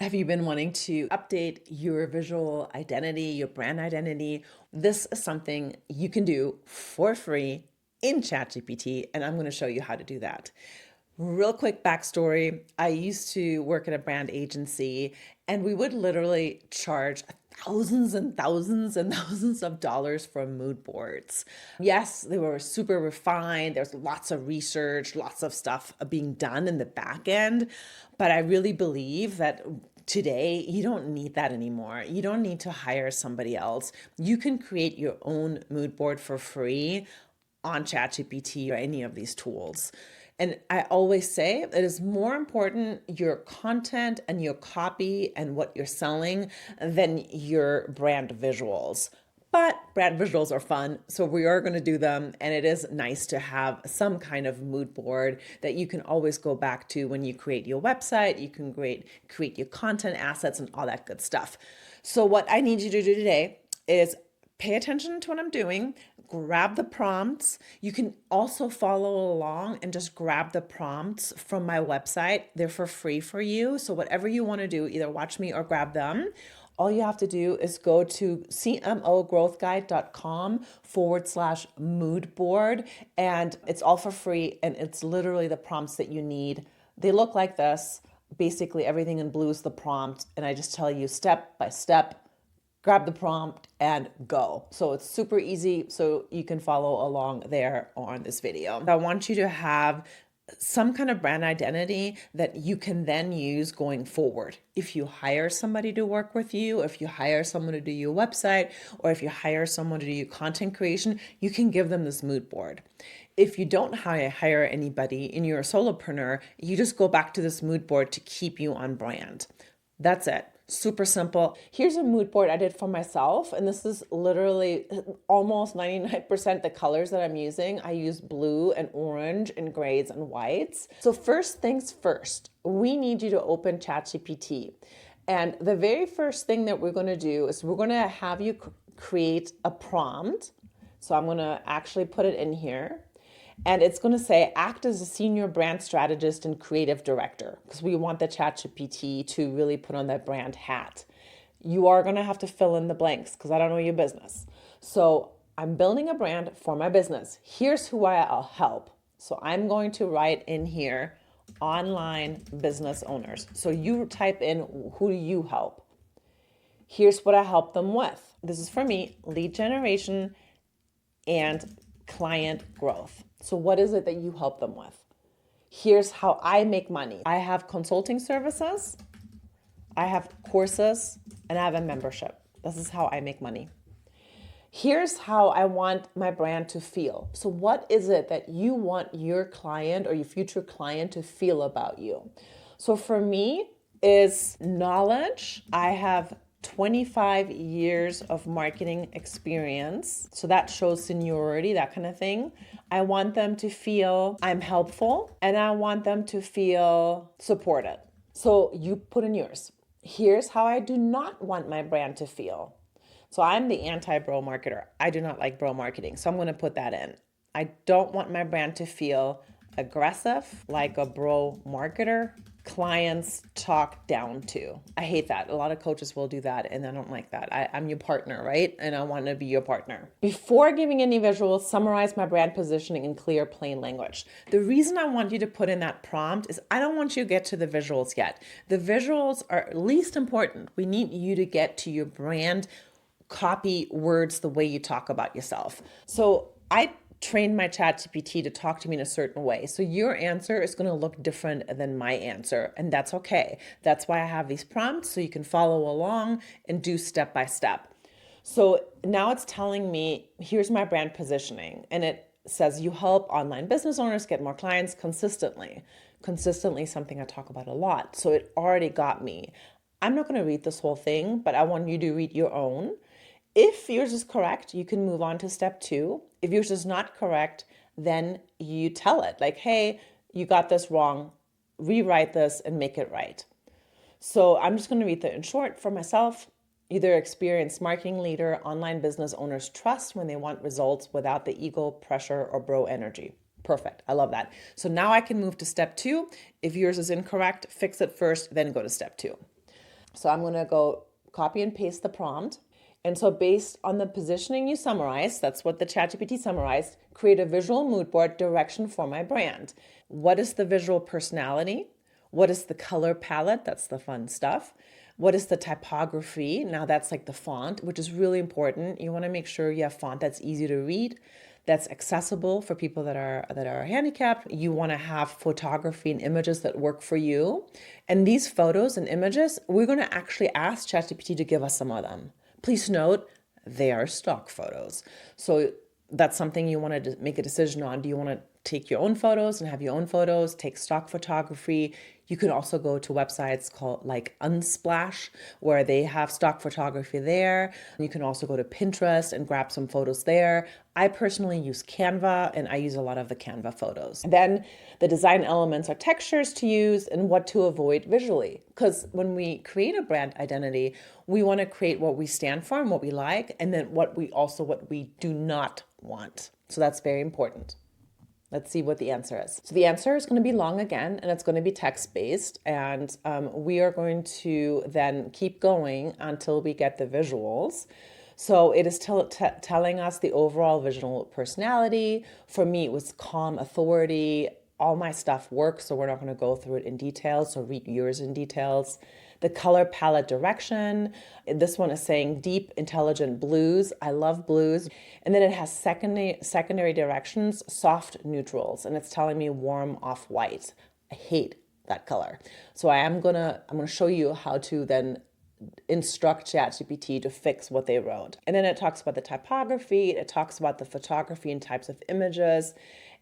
Have you been wanting to update your visual identity, your brand identity? This is something you can do for free in ChatGPT, and I'm going to show you how to do that. Real quick backstory. I used to work at a brand agency, and we would literally charge thousands and thousands and thousands of dollars for mood boards. Yes, they were super refined. There's lots of research, lots of stuff being done in the back end. But I really believe that today you don't need that anymore. You don't need to hire somebody else. You can create your own mood board for free on ChatGPT or any of these tools. And I always say it is more important your content and your copy and what you're selling than your brand visuals. But brand visuals are fun, so we are going to do them. And it is nice to have some kind of mood board that you can always go back to when you create your website. You can create your content assets and all that good stuff. So what I need you to do today is pay attention to what I'm doing, grab the prompts. You can also follow along and just grab the prompts from my website. They're for free for you. So whatever you want to do, either watch me or grab them. All you have to do is go to cmogrowthguide.com/mood board, and it's all for free, and it's literally the prompts that you need. They look like this. Basically everything in blue is the prompt, and I just tell you step by step, grab the prompt and go. So it's super easy, so you can follow along there on this video. I want you to have some kind of brand identity that you can then use going forward. If you hire somebody to work with you, if you hire someone to do your website, or if you hire someone to do your content creation, you can give them this mood board. If you don't hire anybody and you're a solopreneur, you just go back to this mood board to keep you on brand. That's it. Super simple. Here's a mood board I did for myself, and this is literally almost 99% the colors that I'm using. I use blue and orange and grays and whites. So first things first, we need you to open ChatGPT. And the very first thing that we're going to do is we're going to have you create a prompt. So I'm going to actually put it in here. And it's going to say, act as a senior brand strategist and creative director, because we want the ChatGPT to really put on that brand hat. You are going to have to fill in the blanks because I don't know your business. So I'm building a brand for my business. Here's who I'll help. So I'm going to write in here, online business owners. So you type in, who do you help? Here's what I help them with. This is for me, lead generation and client growth. So what is it that you help them with? Here's how I make money. I have consulting services, I have courses, and I have a membership. This is how I make money. Here's how I want my brand to feel. So what is it that you want your client or your future client to feel about you? So for me is knowledge. I have 25 years of marketing experience. So that shows seniority, that kind of thing. I want them to feel I'm helpful, and I want them to feel supported. So you put in yours. Here's how I do not want my brand to feel. So I'm the anti-bro marketer. I do not like bro marketing. So I'm going to put that in. I don't want my brand to feel aggressive, like a bro marketer. Clients talk down to. I hate that. A lot of coaches will do that, and I don't like that. I'm your partner, right? And I want to be your partner. Before giving any visuals, summarize my brand positioning in clear, plain language. The reason I want you to put in that prompt is I don't want you to get to the visuals yet. The visuals are least important. We need you to get to your brand copy words the way you talk about yourself. So I trained my ChatGPT to talk to me in a certain way. So your answer is going to look different than my answer, and that's okay. That's why I have these prompts so you can follow along and do step by step. So now it's telling me, here's my brand positioning, and it says you help online business owners get more clients consistently. Consistently is something I talk about a lot. So it already got me. I'm not going to read this whole thing, but I want you to read your own. If yours is correct, you can move on to step 2. If yours is not correct, then you tell it like, hey, you got this wrong, rewrite this and make it right. So I'm just going to read that in short for myself. Either experienced marketing leader, online business owners trust when they want results without the ego, pressure, or bro energy. Perfect. I love that. So now I can move to step 2. If yours is incorrect, fix it first, then go to step 2. So I'm going to go copy and paste the prompt. And so based on the positioning you summarized, that's what the ChatGPT summarized, create a visual mood board direction for my brand. What is the visual personality? What is the color palette? That's the fun stuff. What is the typography? Now that's like the font, which is really important. You want to make sure you have font that's easy to read, that's accessible for people that are handicapped. You want to have photography and images that work for you. And these photos and images, we're going to actually ask ChatGPT to give us some of them. Please note, they are stock photos. So that's something you want to make a decision on. Do you want to take your own photos and have your own photos, take stock photography? You can also go to websites called like Unsplash, where they have stock photography there. You can also go to Pinterest and grab some photos there. I personally use Canva, and I use a lot of the Canva photos. Then the design elements are textures to use and what to avoid visually. Because when we create a brand identity, we want to create what we stand for and what we like, and then what we do not want. So that's very important. Let's see what the answer is. So the answer is going to be long again, and it's going to be text-based. And we are going to then keep going until we get the visuals. So it is telling us the overall visual personality. For me, it was calm authority. All my stuff works, so we're not going to go through it in detail. So read yours in details. The color palette direction. This one is saying deep, intelligent blues. I love blues. And then it has secondary directions, soft neutrals, and it's telling me warm off-white. I hate that color. So I'm gonna show you how to then instruct ChatGPT to fix what they wrote. And then it talks about the typography, it talks about the photography and types of images,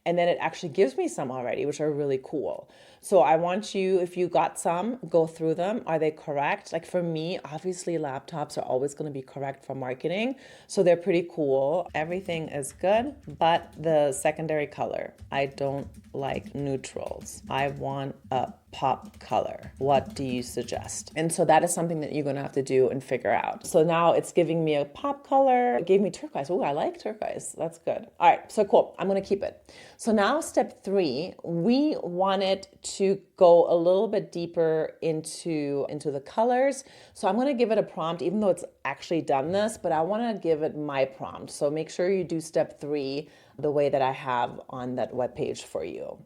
and then it actually gives me some already, which are really cool. So I want you, if you got some, go through them. Are they correct? Like for me, obviously laptops are always going to be correct for marketing. So they're pretty cool. Everything is good, but the secondary color. I don't like neutrals. I want a pop color. What do you suggest? And so that is something that you're going to have to do and figure out. So now it's giving me a pop color. It gave me turquoise. Oh, I like turquoise. That's good. All right, so cool. I'm going to keep it. So now step 3, we wanted to go a little bit deeper into the colors. So I'm going to give it a prompt, even though it's actually done this, but I want to give it my prompt. So make sure you do step 3 the way that I have on that webpage for you.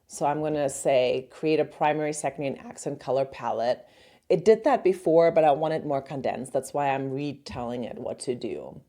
So I'm going to say, create a primary, secondary, and accent color palette. It did that before, but I want it more condensed. That's why I'm retelling it what to do.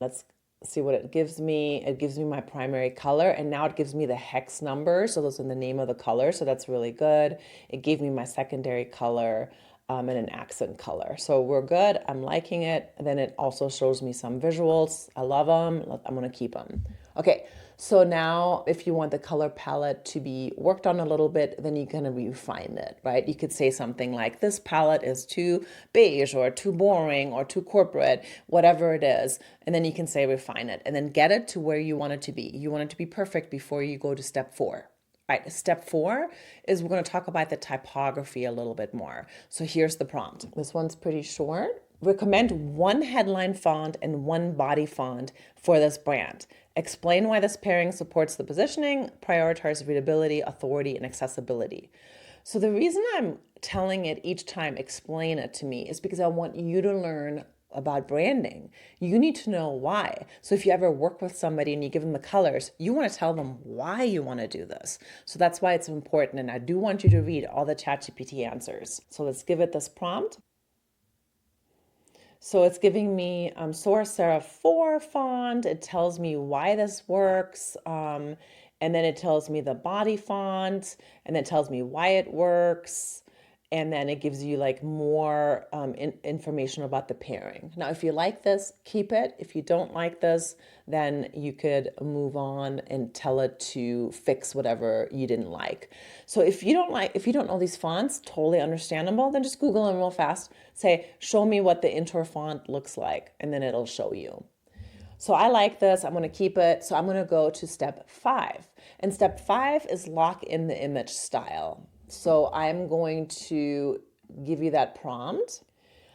Let's see what it gives me. It gives me my primary color, and now it gives me the hex number. So those are the name of the color. So that's really good. It gave me my secondary color and an accent color. So we're good. I'm liking it. And then it also shows me some visuals. I love them. I'm going to keep them. Okay. So now if you want the color palette to be worked on a little bit, then you're going to refine it, right? You could say something like, this palette is too beige or too boring or too corporate, whatever it is. And then you can say refine it and then get it to where you want it to be. You want it to be perfect before you go to step 4. All right, step 4 is we're going to talk about the typography a little bit more. So here's the prompt. This one's pretty short. Recommend one headline font and one body font for this brand. Explain why this pairing supports the positioning, prioritize readability, authority, and accessibility. So the reason I'm telling it each time, explain it to me, is because I want you to learn about branding. You need to know why. So if you ever work with somebody and you give them the colors, you want to tell them why you want to do this. So that's why it's important. And I do want you to read all the ChatGPT answers. So let's give it this prompt. So it's giving me Source Serif 4 font. It tells me why this works. And then it tells me the body font, and then it tells me why it works. And then it gives you like more information about the pairing. Now, if you like this, keep it. If you don't like this, then you could move on and tell it to fix whatever you didn't like. So if you don't know these fonts, totally understandable, then just Google them real fast. Say, show me what the intro font looks like, and then it'll show you. So I like this, I'm going to keep it. So I'm going to go to step 5. And step 5 is lock in the image style. So I'm going to give you that prompt.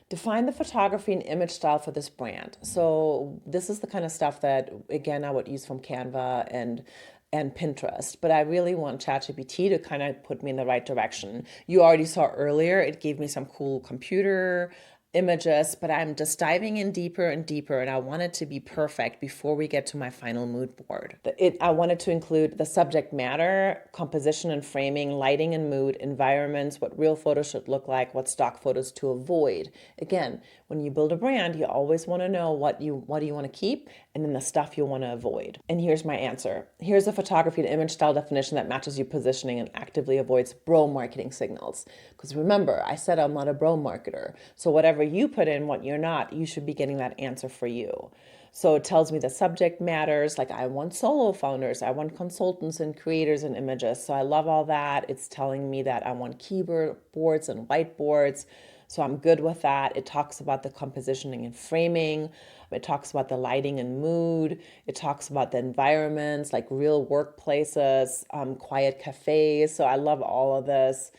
Define the photography and image style for this brand. So this is the kind of stuff that, again, I would use from Canva and and Pinterest, but I really want ChatGPT to kind of put me in the right direction. You already saw earlier, it gave me some cool computer images, but I'm just diving in deeper and deeper, and I want it to be perfect before we get to my final mood board. I wanted to include the subject matter, composition and framing, lighting and mood, environments, what real photos should look like, what stock photos to avoid. Again, when you build a brand, you always want to know what do you want to keep, and then the stuff you want to avoid. And here's my answer. Here's a photography and image style definition that matches your positioning and actively avoids bro marketing signals. Because remember, I said I'm not a bro marketer. So whatever you put in, what you're not, you should be getting that answer for you. So it tells me the subject matters, like I want solo founders, I want consultants and creators and images. So I love all that. It's telling me that I want keyboards and whiteboards. So I'm good with that. It talks about the compositioning and framing. It talks about the lighting and mood. It talks about the environments, like real workplaces, quiet cafes. So I love all of this.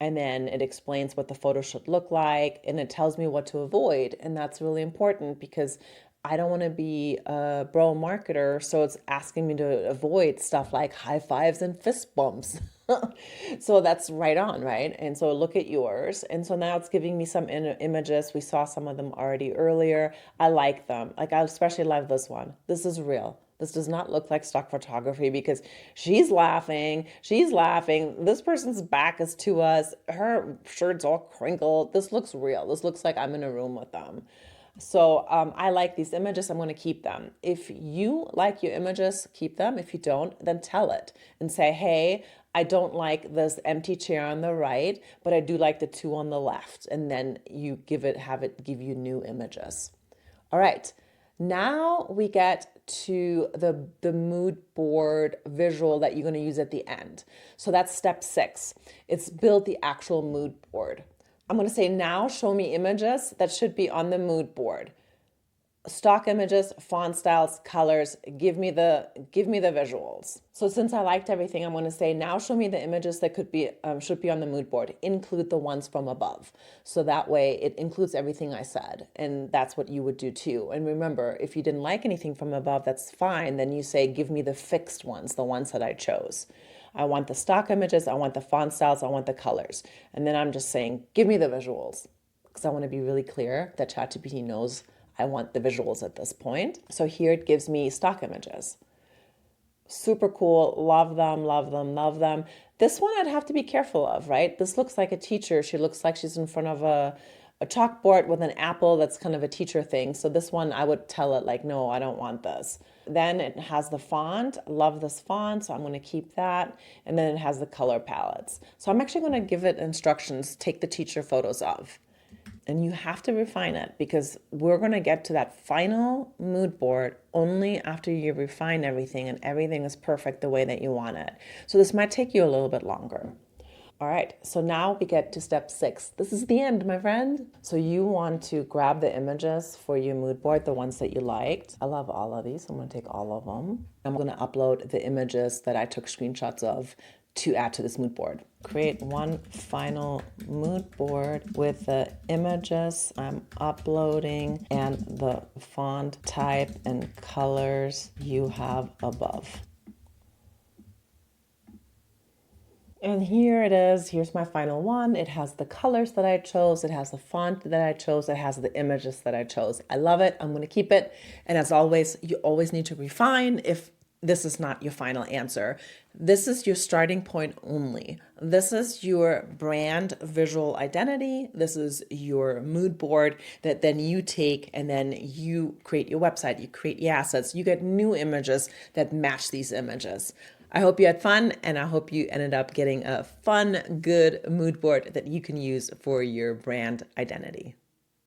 And then it explains what the photo should look like, and it tells me what to avoid. And that's really important because I don't want to be a bro marketer. So it's asking me to avoid stuff like high fives and fist bumps. So that's right on, right? And so look at yours. And so now it's giving me some images. We saw some of them already earlier. I like them. Like I especially love this one. This is real. This does not look like stock photography because she's laughing. She's laughing. This person's back is to us. Her shirt's all crinkled. This looks real. This looks like I'm in a room with them. So I like these images. I'm going to keep them. If you like your images, keep them. If you don't, then tell it and say, hey, I don't like this empty chair on the right, but I do like the two on the left. And then you have it give you new images. All right. Now we get to the mood board visual that you're going to use at the end. So that's step 6. It's build the actual mood board. I'm going to say now show me images that should be on the mood board. Stock images, font styles, colors, give me the visuals. So since I liked everything, I'm going to say now show me the images that should be on the mood board. Include the ones from above. So that way it includes everything I said, and that's what you would do too. And remember, if you didn't like anything from above, that's fine. Then you say give me the fixed ones, the ones that I chose. I want the stock images, I want the font styles, I want the colors. And then I'm just saying give me the visuals, because I want to be really clear that ChatGPT knows I want the visuals at this point. So here it gives me stock images. Super cool. Love them, love them, love them. This one I'd have to be careful of, right? This looks like a teacher. She looks like she's in front of a chalkboard with an apple. That's kind of a teacher thing. So this one I would tell it like, no, I don't want this. Then it has the font. Love this font, so I'm going to keep that. And then it has the color palettes. So I'm actually going to give it instructions, take the teacher photos of. And you have to refine it because we're going to get to that final mood board only after you refine everything and everything is perfect the way that you want it. So this might take you a little bit longer. All right, so now we get to step 6. This is the end, my friend. So you want to grab the images for your mood board, the ones that you liked. I love all of these. I'm going to take all of them. I'm going to upload the images that I took screenshots of to add to this mood board. Create one final mood board with the images I'm uploading and the font type and colors you have above. And here it is. Here's my final one. It has the colors that I chose. It has the font that I chose. It has the images that I chose. I love it. I'm going to keep it. And as always, you always need to refine if this is not your final answer. This is your starting point only. This is your brand visual identity. This is your mood board that then you take and then you create your website, you create your assets, you get new images that match these images. I hope you had fun, and I hope you ended up getting a fun, good mood board that you can use for your brand identity.